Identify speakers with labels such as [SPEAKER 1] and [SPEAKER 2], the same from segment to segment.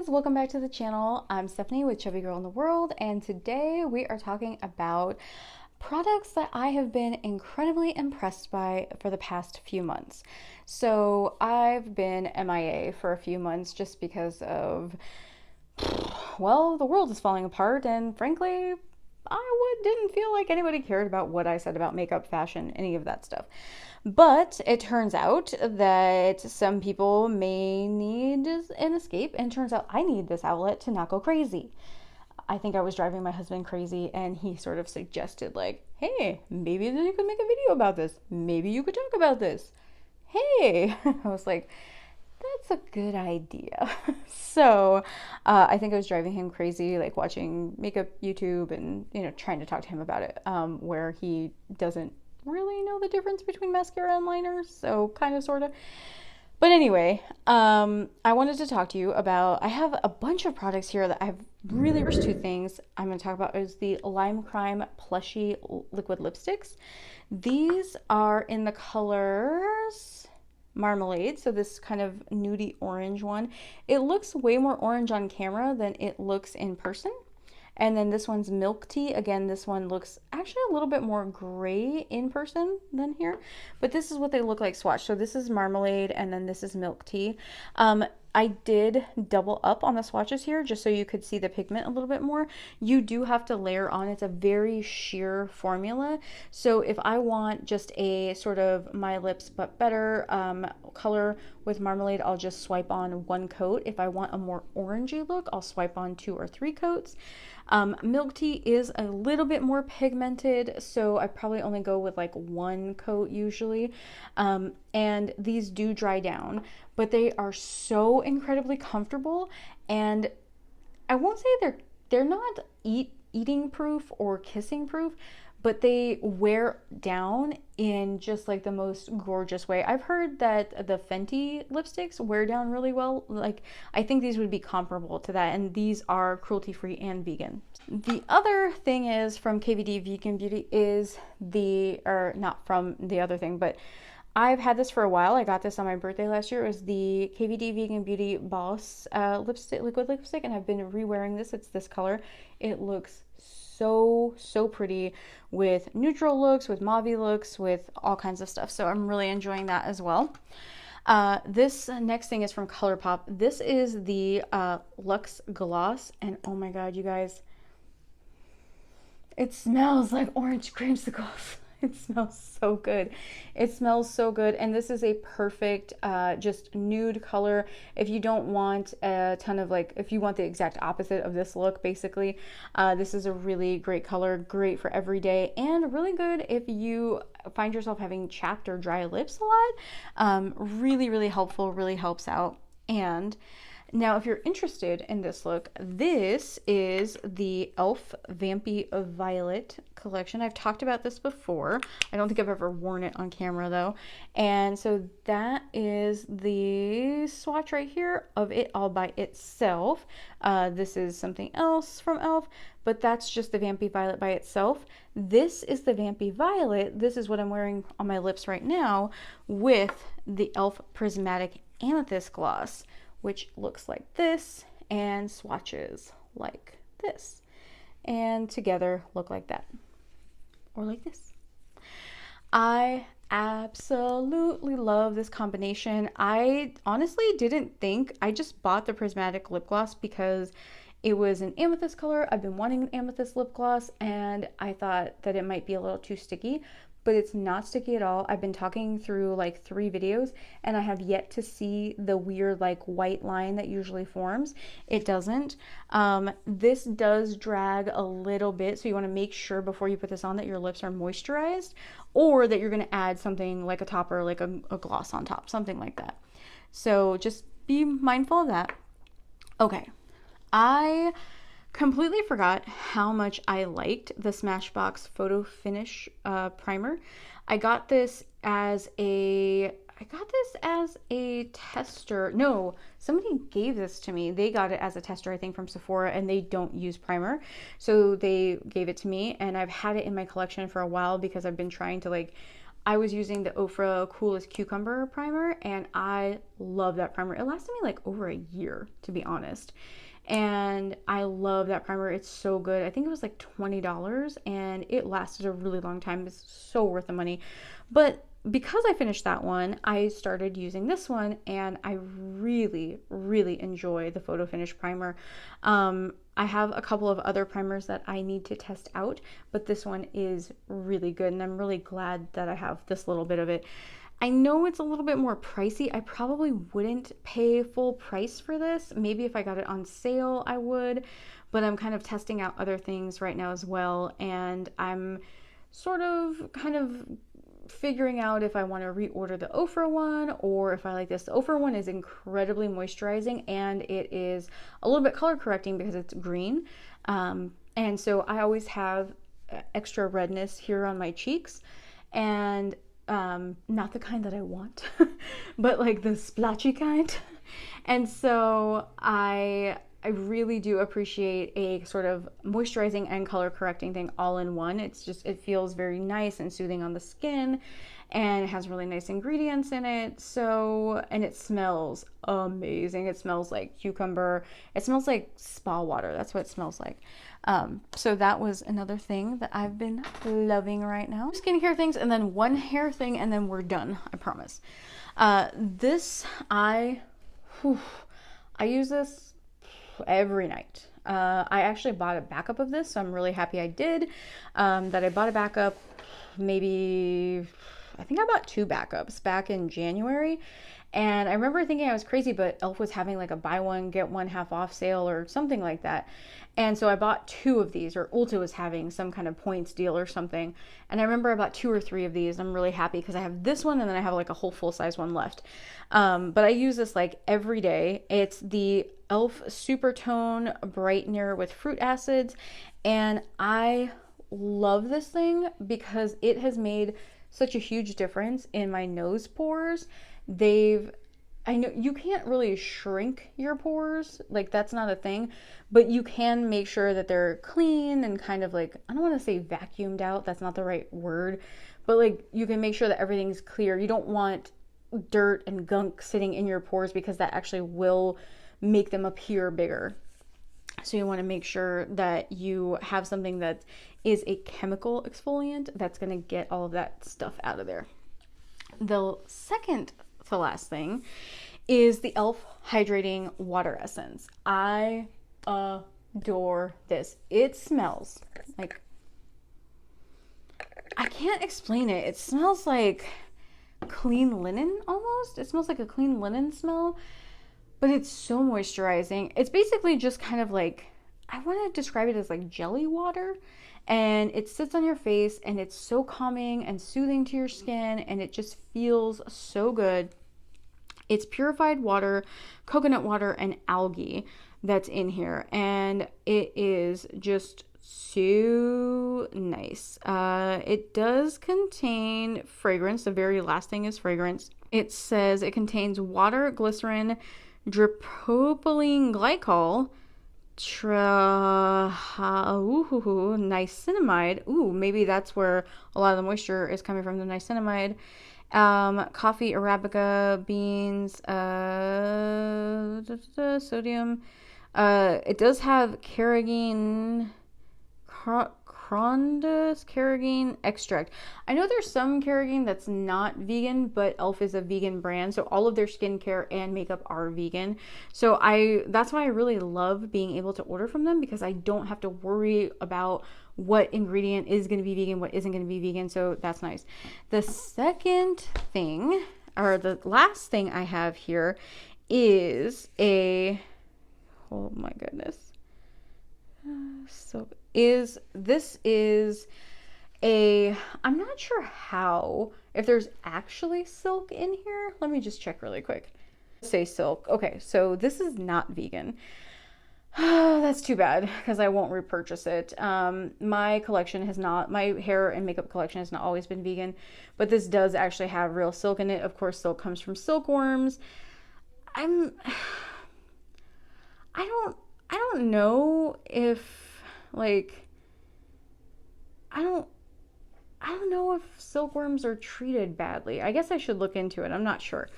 [SPEAKER 1] guys, welcome back to the channel. I'm Stephanie with Chubby Girl in the World, and today we are talking about products that I have been incredibly impressed by for the past few months. So I've been MIA for a few months just because of, well, the world is falling apart, and frankly, didn't feel like anybody cared about what I said about makeup, fashion, any of that stuff. But it turns out that some people may need an escape, and turns out I need this outlet to not go crazy. I think I was driving my husband crazy, and he sort of suggested, like, hey, maybe you could make a video about this. Maybe you could talk about this. Hey, I was like, that's a good idea. So I think I was driving him crazy, like watching makeup YouTube and, trying to talk to him about it, where he doesn't really know the difference between mascara and liners. So kind of, sort of. But anyway, I wanted to talk to you about, I have a bunch of products here that I've really, there's two things I'm going to talk about is the Lime Crime Plushy Liquid Lipsticks. These are in the colors Marmalade, so this kind of nudie orange one. It looks way more orange on camera than it looks in person. And then this one's Milk Tea. Again, this one looks actually a little bit more gray in person than here, but this is what they look like swatched. So this is Marmalade, and then this is Milk Tea. I did double up on the swatches here just so you could see the pigment a little bit more. You do have to layer on. It's a very sheer formula. So if I want just a sort of my lips but better color with Marmalade, I'll just swipe on one coat. If I want a more orangey look, I'll swipe on 2 or 3 coats. Milk Tea is a little bit more pigmented, so I probably only go with like 1 coat usually. And these do dry down, but they are so incredibly comfortable, and I won't say they're not eating proof or kissing proof, but they wear down in just like the most gorgeous way. I've heard that the Fenty lipsticks wear down really well. Like, I think these would be comparable to that, and these are cruelty-free and vegan. The other thing is from KVD Vegan Beauty is or not from the other thing, but I've had this for a while. I got this on my birthday last year. It was the KVD Vegan Beauty Boss liquid lipstick, and I've been re-wearing this. It's this color. It looks so pretty with neutral looks, with mauve looks, with all kinds of stuff. So I'm really enjoying that as well. This next thing is from ColourPop. This is the Luxe Gloss, and oh my god, you guys, it smells like orange creamsicles. It smells so good. It smells so good. And this is a perfect just nude color. If you don't want a ton of if you want the exact opposite of this look, basically, this is a really great color, great for every day, and really good if you find yourself having chapped or dry lips a lot. Really helpful, really helps out. And now, if you're interested in this look, this is the e.l.f. Vampy Violet collection. I've talked about this before. I don't think I've ever worn it on camera though. And so that is the swatch right here of it all by itself. This is something else from e.l.f., but that's just the Vampy Violet by itself. This is the Vampy Violet. This is what I'm wearing on my lips right now with the e.l.f. Prismatic Amethyst Gloss, which looks like this and swatches like this, and together look like that, or like this. I absolutely love this combination. I honestly didn't think, I just bought the Prismatic lip gloss because it was an amethyst color. I've been wanting an amethyst lip gloss, and I thought that it might be a little too sticky, but it's not sticky at all. I've been talking through like 3 videos, and I have yet to see the weird like white line that usually forms. It doesn't. This does drag a little bit, so you want to make sure before you put this on that your lips are moisturized, or that you're going to add something like a topper, like a gloss on top, something like that. So just be mindful of that. Okay, I completely forgot how much I liked the Smashbox Photo Finish primer. I got this as a tester. No, somebody gave this to me. They got it as a tester, I think, from Sephora, and they don't use primer. So they gave it to me, and I've had it in my collection for a while because I've been trying to I was using the Ofra Coolest Cucumber primer, and I love that primer. It lasted me like over a year, to be honest. And I love that primer. It's so good. I think it was like $20 and it lasted a really long time. It's so worth the money. But because I finished that one, I started using this one, and I really, really enjoy the Photo Finish primer. I have a couple of other primers that I need to test out, but this one is really good, and I'm really glad that I have this little bit of it. I know it's a little bit more pricey. I probably wouldn't pay full price for this. Maybe if I got it on sale, I would, but I'm kind of testing out other things right now as well, and I'm sort of kind of figuring out if I want to reorder the Ofra one or if I like this. The Ofra one is incredibly moisturizing, and it is a little bit color correcting because it's green. And so I always have extra redness here on my cheeks, and not the kind that I want, but like the splotchy kind. And so I really do appreciate a sort of moisturizing and color correcting thing all in one. It's just, it feels very nice and soothing on the skin, and it has really nice ingredients in it. So, and it smells amazing. It smells like cucumber. It smells like spa water. That's what it smells like. So that was another thing that I've been loving right now. Skincare things, and then one hair thing, and then we're done, I promise. I use this every night. I actually bought a backup of this, so I'm really happy I did. That I bought a backup, maybe, I think I bought 2 backups back in January. And I remember thinking I was crazy, but e.l.f. was having like a buy one, get one half off sale or something like that. And so I bought 2 of these, or Ulta was having some kind of points deal or something. And I remember I bought 2 or 3 of these. I'm really happy because I have this one, and then I have like a whole full size one left. But I use this like every day. It's the e.l.f. Supertone Brightener with fruit acids. And I love this thing because it has made such a huge difference in my nose pores. I know you can't really shrink your pores, like that's not a thing, but you can make sure that they're clean and kind of like, I don't want to say vacuumed out, that's not the right word, but like you can make sure that everything's clear. You don't want dirt and gunk sitting in your pores because that actually will make them appear bigger. So you want to make sure that you have something that is a chemical exfoliant that's going to get all of that stuff out of there. The second to last thing is the e.l.f. Hydrating Water Essence. I adore this. It smells like, I can't explain it. It smells like clean linen almost. It smells like a clean linen smell, but it's so moisturizing. It's basically just kind of like, I want to describe it as like jelly water, and it sits on your face, and it's so calming and soothing to your skin, and it just feels so good. It's purified water, coconut water, and algae that's in here, and it is just so nice. It does contain fragrance. The very last thing is fragrance. It says it contains water, glycerin, dipropylene glycol, niacinamide. Ooh, maybe that's where a lot of the moisture is coming from, the niacinamide. Coffee, Arabica beans, sodium. It does have carrageenan extract. I know there's some carrageen that's not vegan, but e.l.f. is a vegan brand, so all of their skincare and makeup are vegan. So that's why I really love being able to order from them, because I don't have to worry about what ingredient is going to be vegan, what isn't going to be vegan. So that's nice. The second thing, or the last thing I have here is oh my goodness. This is I'm not sure if there's actually silk in here. Let me just check really quick. Say silk. Okay, so this is not vegan. That's too bad, because I won't repurchase it. My hair and makeup collection has not always been vegan, but this does actually have real silk in it. Of course, silk comes from silkworms. I don't know if, like, I don't know if silkworms are treated badly. I guess I should look into it. I'm not sure.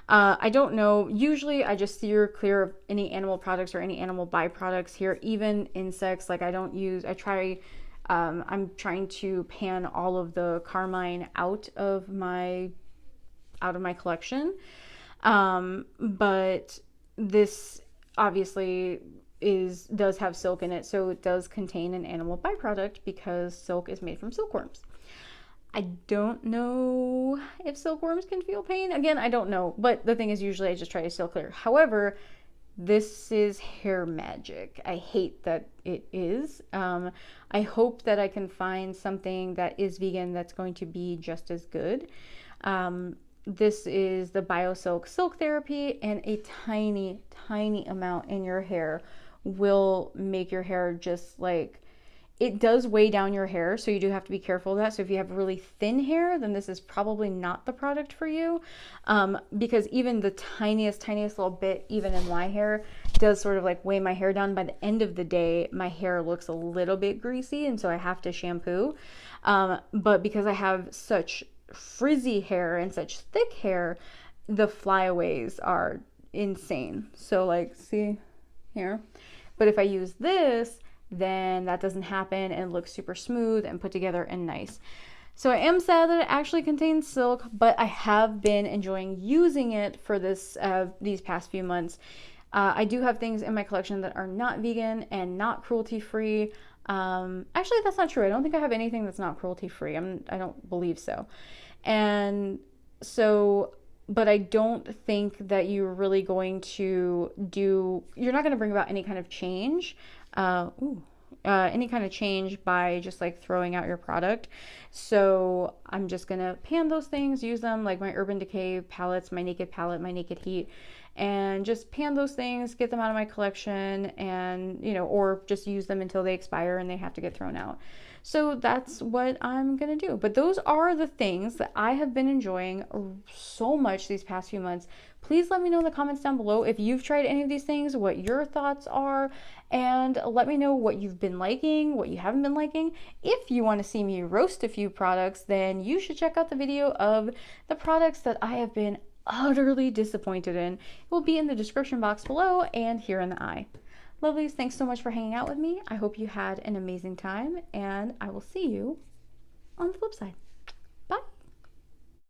[SPEAKER 1] I don't know. Usually I just steer clear of any animal products or any animal byproducts here, even insects. Like I'm trying to pan all of the carmine out of my collection. But this obviously does have silk in it, so it does contain an animal byproduct because silk is made from silkworms. I don't know if silkworms can feel pain. Again, I don't know, but the thing is, usually I just try to steer clear. However, this is hair magic. I hate that it is. I hope that I can find something that is vegan that's going to be just as good. This is the BioSilk Silk Therapy, and a tiny, tiny amount in your hair will make your hair just like, it does weigh down your hair, so you do have to be careful of that. So if you have really thin hair, then this is probably not the product for you, because even the tiniest little bit, even in my hair, does sort of like weigh my hair down. By the end of the day, my hair looks a little bit greasy, and so I have to shampoo. But because I have such frizzy hair and such thick hair, the flyaways are insane. So like, see here? But if I use this, then that doesn't happen and it looks super smooth and put together and nice. So I am sad that it actually contains silk, but I have been enjoying using it for these past few months. I do have things in my collection that are not vegan and not cruelty free. Actually, that's not true. I don't think I have anything that's not cruelty free. I don't believe so. And so, but I don't think that you're really going to you're not going to bring about any kind of change. Any kind of change by just like throwing out your product. So I'm just gonna pan those things, use them like my Urban Decay palettes, my Naked palette, my Naked Heat, and just pan those things, get them out of my collection, and or just use them until they expire and they have to get thrown out. So that's what I'm gonna do. But those are the things that I have been enjoying so much these past few months. Please let me know in the comments down below if you've tried any of these things, what your thoughts are, and let me know what you've been liking, what you haven't been liking. If you want to see me roast a few products, then you should check out the video of the products that I have been utterly disappointed in. It will be in the description box below and here in the eye. Lovelies, thanks so much for hanging out with me. I hope you had an amazing time, and I will see you on the flip side.